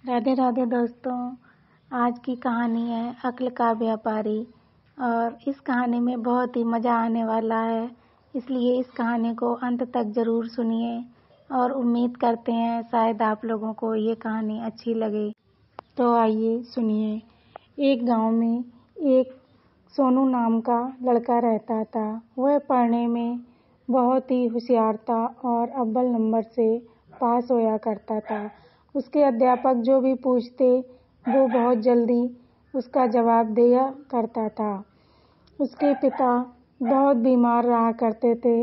राधे राधे दोस्तों। आज की कहानी है अक्ल का व्यापारी और इस कहानी में बहुत ही मज़ा आने वाला है, इसलिए इस कहानी को अंत तक ज़रूर सुनिए और उम्मीद करते हैं शायद आप लोगों को ये कहानी अच्छी लगे। तो आइए सुनिए। एक गांव में एक सोनू नाम का लड़का रहता था। वह पढ़ने में बहुत ही होशियार था और अव्वल नंबर से पास होया करता था। उसके अध्यापक जो भी पूछते वो बहुत जल्दी उसका जवाब दिया करता था। उसके पिता बहुत बीमार रहा करते थे।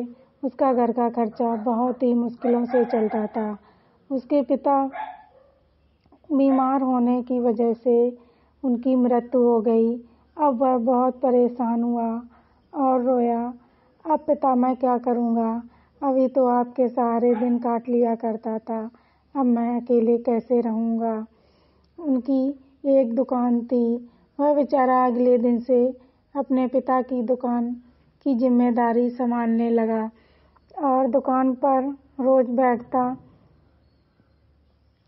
उसका घर का खर्चा बहुत ही मुश्किलों से चलता था। उसके पिता बीमार होने की वजह से उनकी मृत्यु हो गई। अब वह बहुत परेशान हुआ और रोया। अब पिता मैं क्या करूँगा, अभी तो आपके सहारे दिन काट लिया करता था, अब मैं अकेले कैसे रहूँगा। उनकी एक दुकान थी। वह बेचारा अगले दिन से अपने पिता की दुकान की जिम्मेदारी संभालने लगा और दुकान पर रोज बैठता,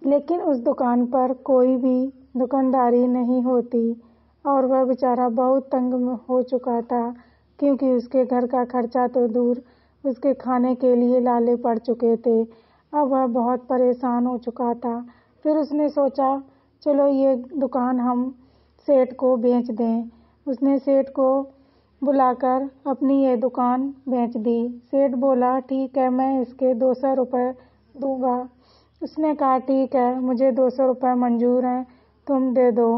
लेकिन उस दुकान पर कोई भी दुकानदारी नहीं होती और वह बेचारा बहुत तंग हो चुका था, क्योंकि उसके घर का खर्चा तो दूर, उसके खाने के लिए लाले पड़ चुके थे। अब वह बहुत परेशान हो चुका था। फिर उसने सोचा चलो ये दुकान हम सेठ को बेच दें। उसने सेठ को बुलाकर अपनी ये दुकान बेच दी। सेठ बोला ठीक है, मैं इसके 200 रुपये दूंगा। उसने कहा ठीक है, मुझे 200 रुपये मंजूर हैं, तुम दे दो।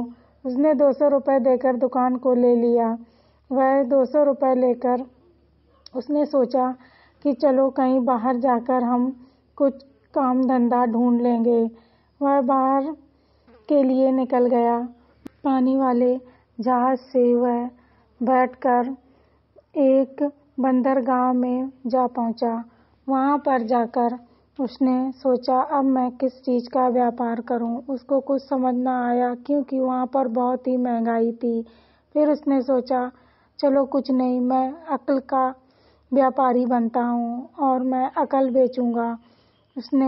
उसने 200 रुपये देकर दुकान को ले लिया। वह 200 रुपये लेकर उसने सोचा कि चलो कहीं बाहर जाकर हम कुछ काम धंधा ढूंढ लेंगे। वह बाहर के लिए निकल गया। पानी वाले जहाज से वह बैठकर एक बंदरगाह में जा पहुंचा। वहां पर जाकर उसने सोचा अब मैं किस चीज़ का व्यापार करूं। उसको कुछ समझ ना आया, क्योंकि वहां पर बहुत ही महंगाई थी। फिर उसने सोचा चलो कुछ नहीं, मैं अक्ल का व्यापारी बनता हूं और मैं अकल बेचूंगा। उसने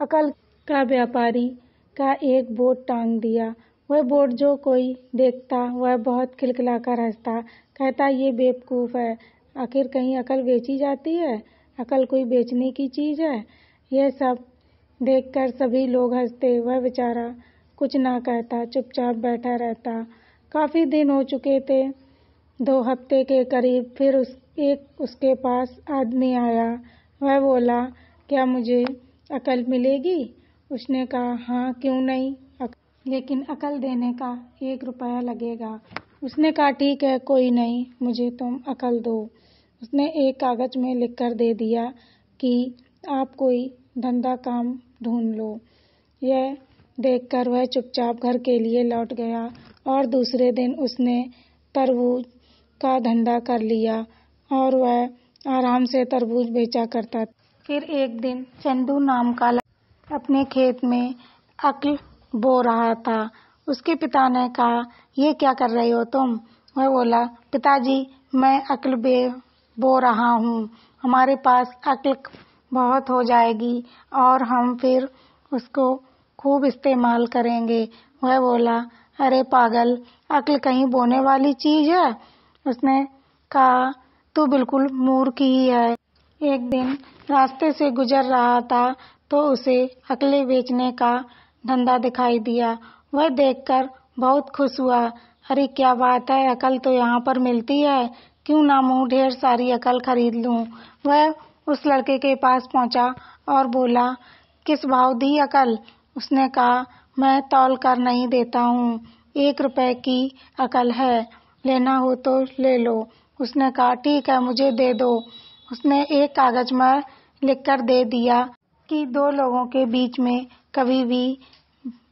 अकल का व्यापारी का एक बोर्ड टांग दिया। वह बोर्ड जो कोई देखता वह बहुत खिलखिला कर हंसता, कहता ये बेवकूफ़ है, आखिर कहीं अकल बेची जाती है, अकल कोई बेचने की चीज़ है। यह सब देखकर सभी लोग हंसते। वह बेचारा कुछ ना कहता, चुपचाप बैठा रहता। काफ़ी दिन हो चुके थे, 2 हफ्ते के करीब। फिर उसके पास आदमी आया। वह बोला क्या मुझे अकल मिलेगी? उसने कहा हाँ क्यों नहीं, लेकिन अकल देने का 1 रुपया लगेगा। उसने कहा ठीक है, कोई नहीं, मुझे तुम अकल दो। उसने एक कागज़ में लिख कर दे दिया कि आप कोई धंधा काम ढूंढ लो। यह देखकर वह चुपचाप घर के लिए लौट गया और दूसरे दिन उसने तरबूज का धंधा कर लिया और वह आराम से तरबूज बेचा करता। फिर एक दिन चंदू नाम का अपने खेत में अक्ल बो रहा था। उसके पिता ने कहा ये क्या कर रहे हो तुम? वह बोला पिताजी मैं अक्ल बो रहा हूँ, हमारे पास अक्ल बहुत हो जाएगी और हम फिर उसको खूब इस्तेमाल करेंगे। वह बोला अरे पागल, अक्ल कहीं बोने वाली चीज़ है? उसने कहा तू बिल्कुल मूर्ख ही है। एक दिन रास्ते से गुजर रहा था तो उसे अकलें बेचने का धंधा दिखाई दिया। वह देखकर बहुत खुश हुआ। अरे क्या बात है, अकल तो यहाँ पर मिलती है, क्यों ना मैं ढेर सारी अकल खरीद लूँ। वह उस लड़के के पास पहुँचा और बोला किस भाव दी अकल? उसने कहा मैं तौल कर नहीं देता हूँ, 1 रुपये की अकल है, लेना हो तो ले लो। उसने कहा ठीक है, मुझे दे दो। उसने एक कागज में लिखकर दे दिया कि 2 लोगों के बीच में कभी भी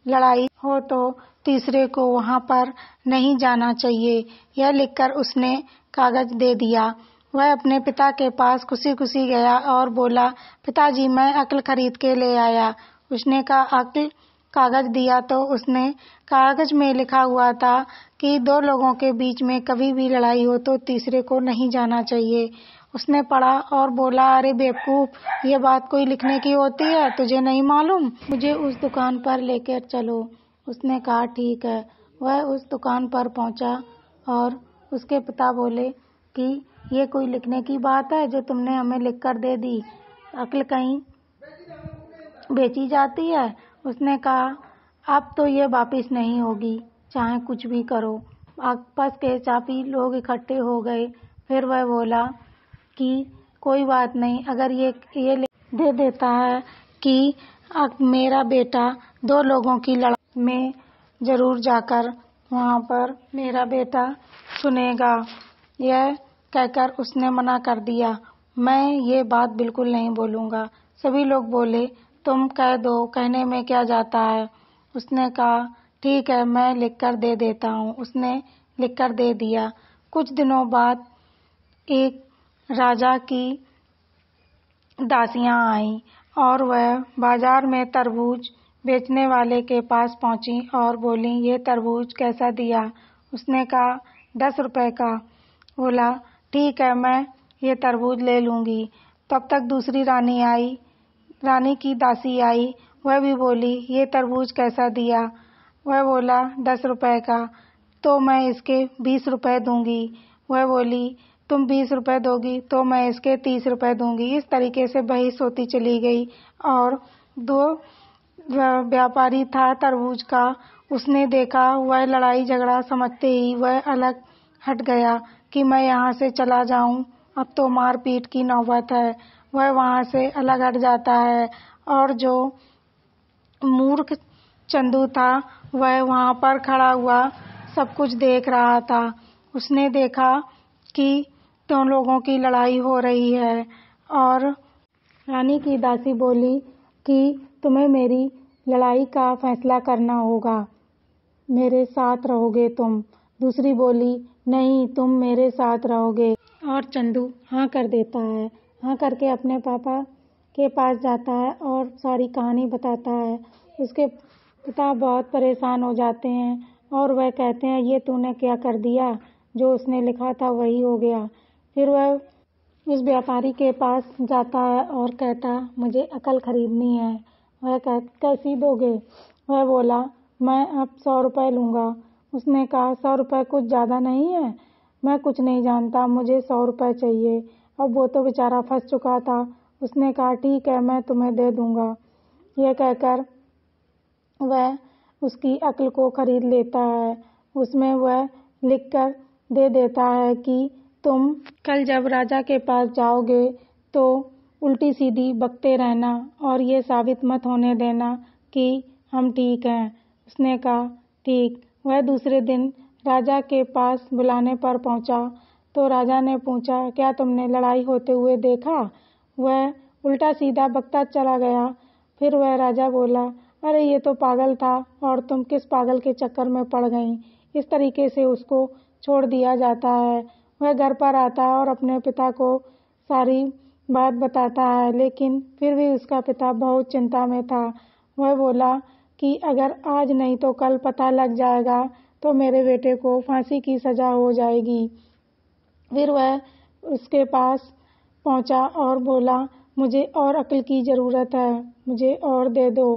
लड़ाई हो तो तीसरे को वहां पर नहीं जाना चाहिए। यह लिखकर उसने कागज दे दिया। वह अपने पिता के पास खुशी खुशी गया और बोला पिताजी मैं अक्ल खरीद के ले आया। उसने कहा अक्ल? कागज दिया तो उसने कागज में लिखा हुआ था कि 2 लोगों के बीच में कभी भी लड़ाई हो तो तीसरे को नहीं जाना चाहिए। उसने पढ़ा और बोला अरे बेवकूफ़, ये बात कोई लिखने की होती है, तुझे नहीं मालूम? मुझे उस दुकान पर लेकर चलो। उसने कहा ठीक है। वह उस दुकान पर पहुंचा और उसके पिता बोले कि ये कोई लिखने की बात है जो तुमने हमें लिख कर दे दी, अक्ल कहीं बेची जाती है। उसने कहा अब तो ये वापिस नहीं होगी, चाहे कुछ भी करो। आपस के काफी लोग इकट्ठे हो गए। फिर वह बोला कि कोई बात नहीं, अगर ये दे देता है कि मेरा बेटा 2 लोगों की लड़ाई में जरूर जाकर वहाँ पर मेरा बेटा सुनेगा। यह कहकर उसने मना कर दिया, मैं ये बात बिल्कुल नहीं बोलूँगा। सभी लोग बोले तुम कह दो, कहने में क्या जाता है। उसने कहा ठीक है, मैं लिख कर दे देता हूँ। उसने लिख कर दे दिया। कुछ दिनों बाद एक राजा की दासियां आईं और वह बाजार में तरबूज बेचने वाले के पास पहुंची और बोली ये तरबूज कैसा दिया। उसने कहा 10 रुपए का। बोला ठीक है, मैं ये तरबूज ले लूंगी। तब तक दूसरी रानी आई, रानी की दासी आई। वह भी बोली ये तरबूज कैसा दिया। वह बोला 10 रुपए का। तो मैं इसके 20 रुपए दूंगी। वह बोली तुम 20 रुपए दोगी तो मैं इसके 30 रुपए दूंगी। इस तरीके से बहस होती चली गई और 2 व्यापारी था तरबूज का, उसने देखा वह लड़ाई झगड़ा समझते ही वह अलग हट गया कि मैं यहाँ से चला जाऊं, अब तो मारपीट की नौबत है। वह वहाँ से अलग हट जाता है और जो मूर्ख चंदू था वह वहाँ पर खड़ा हुआ सब कुछ देख रहा था। उसने देखा कि 2 लोगों की लड़ाई हो रही है और रानी की दासी बोली कि तुम्हें मेरी लड़ाई का फैसला करना होगा, मेरे साथ रहोगे तुम। दूसरी बोली नहीं, तुम मेरे साथ रहोगे। और चंदू हाँ कर देता है। हाँ करके अपने पापा के पास जाता है और सारी कहानी बताता है। उसके पिता बहुत परेशान हो जाते हैं और वह कहते हैं ये तूने क्या कर दिया, जो उसने लिखा था वही हो गया। फिर वह उस व्यापारी के पास जाता है और कहता मुझे अकल खरीदनी है। वह कैसी दोगे। वह बोला मैं अब 100 रुपए लूँगा। उसने कहा 100 रुपए कुछ ज़्यादा नहीं है, मैं कुछ नहीं जानता, मुझे 100 रुपए चाहिए। अब वो तो बेचारा फंस चुका था। उसने कहा ठीक है, मैं तुम्हें दे दूँगा। यह कहकर वह उसकी अक्ल को खरीद लेता है। उसमें वह लिख कर दे देता है कि तुम कल जब राजा के पास जाओगे तो उल्टी सीधी बकते रहना और ये साबित मत होने देना कि हम ठीक हैं। उसने कहा ठीक। वह दूसरे दिन राजा के पास बुलाने पर पहुंचा तो राजा ने पूछा क्या तुमने लड़ाई होते हुए देखा। वह उल्टा सीधा बकता चला गया। फिर वह राजा बोला अरे ये तो पागल था और तुम किस पागल के चक्कर में पड़ गई। इस तरीके से उसको छोड़ दिया जाता है। वह घर पर आता है और अपने पिता को सारी बात बताता है, लेकिन फिर भी उसका पिता बहुत चिंता में था। वह बोला कि अगर आज नहीं तो कल पता लग जाएगा तो मेरे बेटे को फांसी की सजा हो जाएगी। फिर वह उसके पास पहुंचा और बोला मुझे और अक्ल की ज़रूरत है, मुझे और दे दो,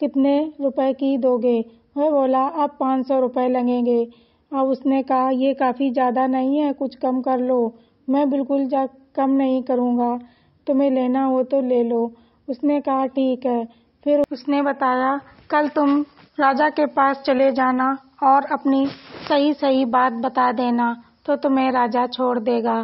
कितने रुपए की दोगे। वह बोला अब 500 रुपए लगेंगे। अब उसने कहा ये काफ़ी ज़्यादा नहीं है, कुछ कम कर लो। मैं बिल्कुल कम नहीं करूँगा, तुम्हें लेना हो तो ले लो। उसने कहा ठीक है। फिर उसने बताया कल तुम राजा के पास चले जाना और अपनी सही सही बात बता देना तो तुम्हें राजा छोड़ देगा।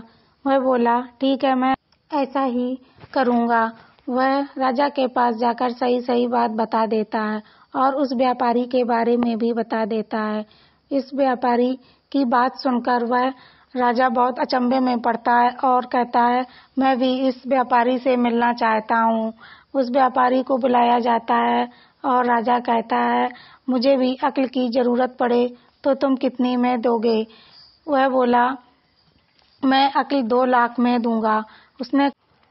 वह बोला ठीक है, मैं ऐसा ही करूँगा। वह राजा के पास जाकर सही सही बात बता देता है और उस व्यापारी के बारे में भी बता देता है। इस व्यापारी की बात सुनकर वह राजा बहुत अचंभे में पड़ता है और कहता है मैं भी इस व्यापारी से मिलना चाहता हूँ। उस व्यापारी को बुलाया जाता है और राजा कहता है मुझे भी अक्ल की ज़रूरत पड़े तो तुम कितनी में दोगे। वह बोला मैं अक्ल 2 लाख में दूंगा।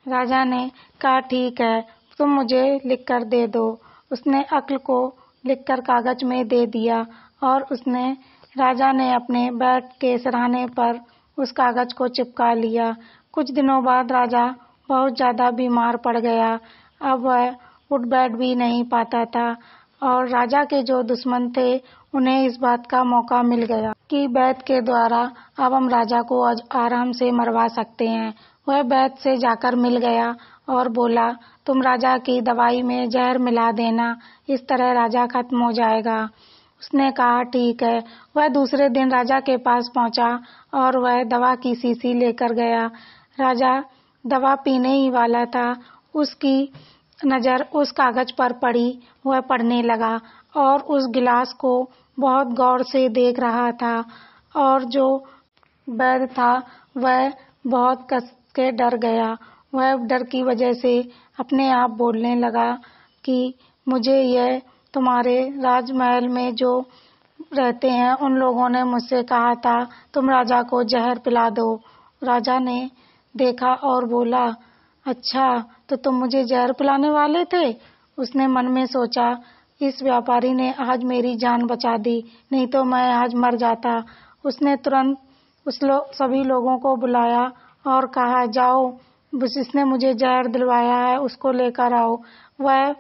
राजा ने कहा ठीक है, तुम मुझे लिख कर दे दो। उसने अक्ल को लिखकर कागज में दे दिया और राजा ने अपने बेड के सिरहाने पर उस कागज को चिपका लिया। कुछ दिनों बाद राजा बहुत ज़्यादा बीमार पड़ गया। अब वह उठ बैठ भी नहीं पाता था और राजा के जो दुश्मन थे उन्हें इस बात का मौका मिल गया कि वैद्य के द्वारा अब हम राजा को आराम से मरवा सकते हैं। वह वैद्य से जाकर मिल गया और बोला, तुम राजा की दवाई में जहर मिला देना, इस तरह राजा खत्म हो जाएगा। उसने कहा ठीक है। वह दूसरे दिन राजा के पास पहुंचा और वह दवा की शीशी लेकर गया। राजा दवा पीने ही वाला था, उसकी नजर उस कागज पर पड़ी। वह पढ़ने लगा और उस गिलास को बहुत गौर से देख रहा था और जो वैद्य था वह बहुत कस के डर गया। वह डर की वजह से अपने आप बोलने लगा कि मुझे यह तुम्हारे राजमहल में जो रहते हैं उन लोगों ने मुझसे कहा था तुम राजा को जहर पिला दो। राजा ने देखा और बोला, अच्छा तो तुम मुझे जहर पिलाने वाले थे। उसने मन में सोचा, इस व्यापारी ने आज मेरी जान बचा दी, नहीं तो मैं आज मर जाता। उसने तुरंत सभी लोगों को बुलाया और कहा, जाओ जिसने मुझे जहर दिलवाया है उसको लेकर आओ। वह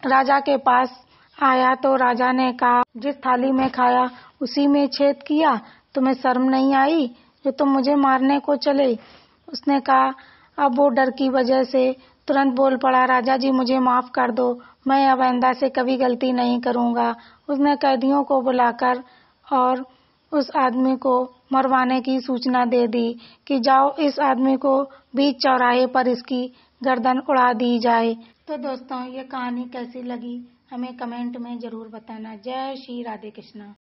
राजा के पास आया तो राजा ने कहा, जिस थाली में खाया उसी में छेद किया, तुम्हें शर्म नहीं आई जो तुम मुझे मारने को चले। उसने कहा, अब वो डर की वजह से तुरंत बोल पड़ा, राजा जी मुझे माफ कर दो, मैं अब आइंदा से कभी गलती नहीं करूंगा। उसने कैदियों को बुलाकर और उस आदमी को मरवाने की सूचना दे दी कि जाओ इस आदमी को बीच चौराहे पर इसकी गर्दन उड़ा दी जाए। तो दोस्तों ये कहानी कैसी लगी हमें कमेंट में जरूर बताना। जय श्री राधे कृष्णा।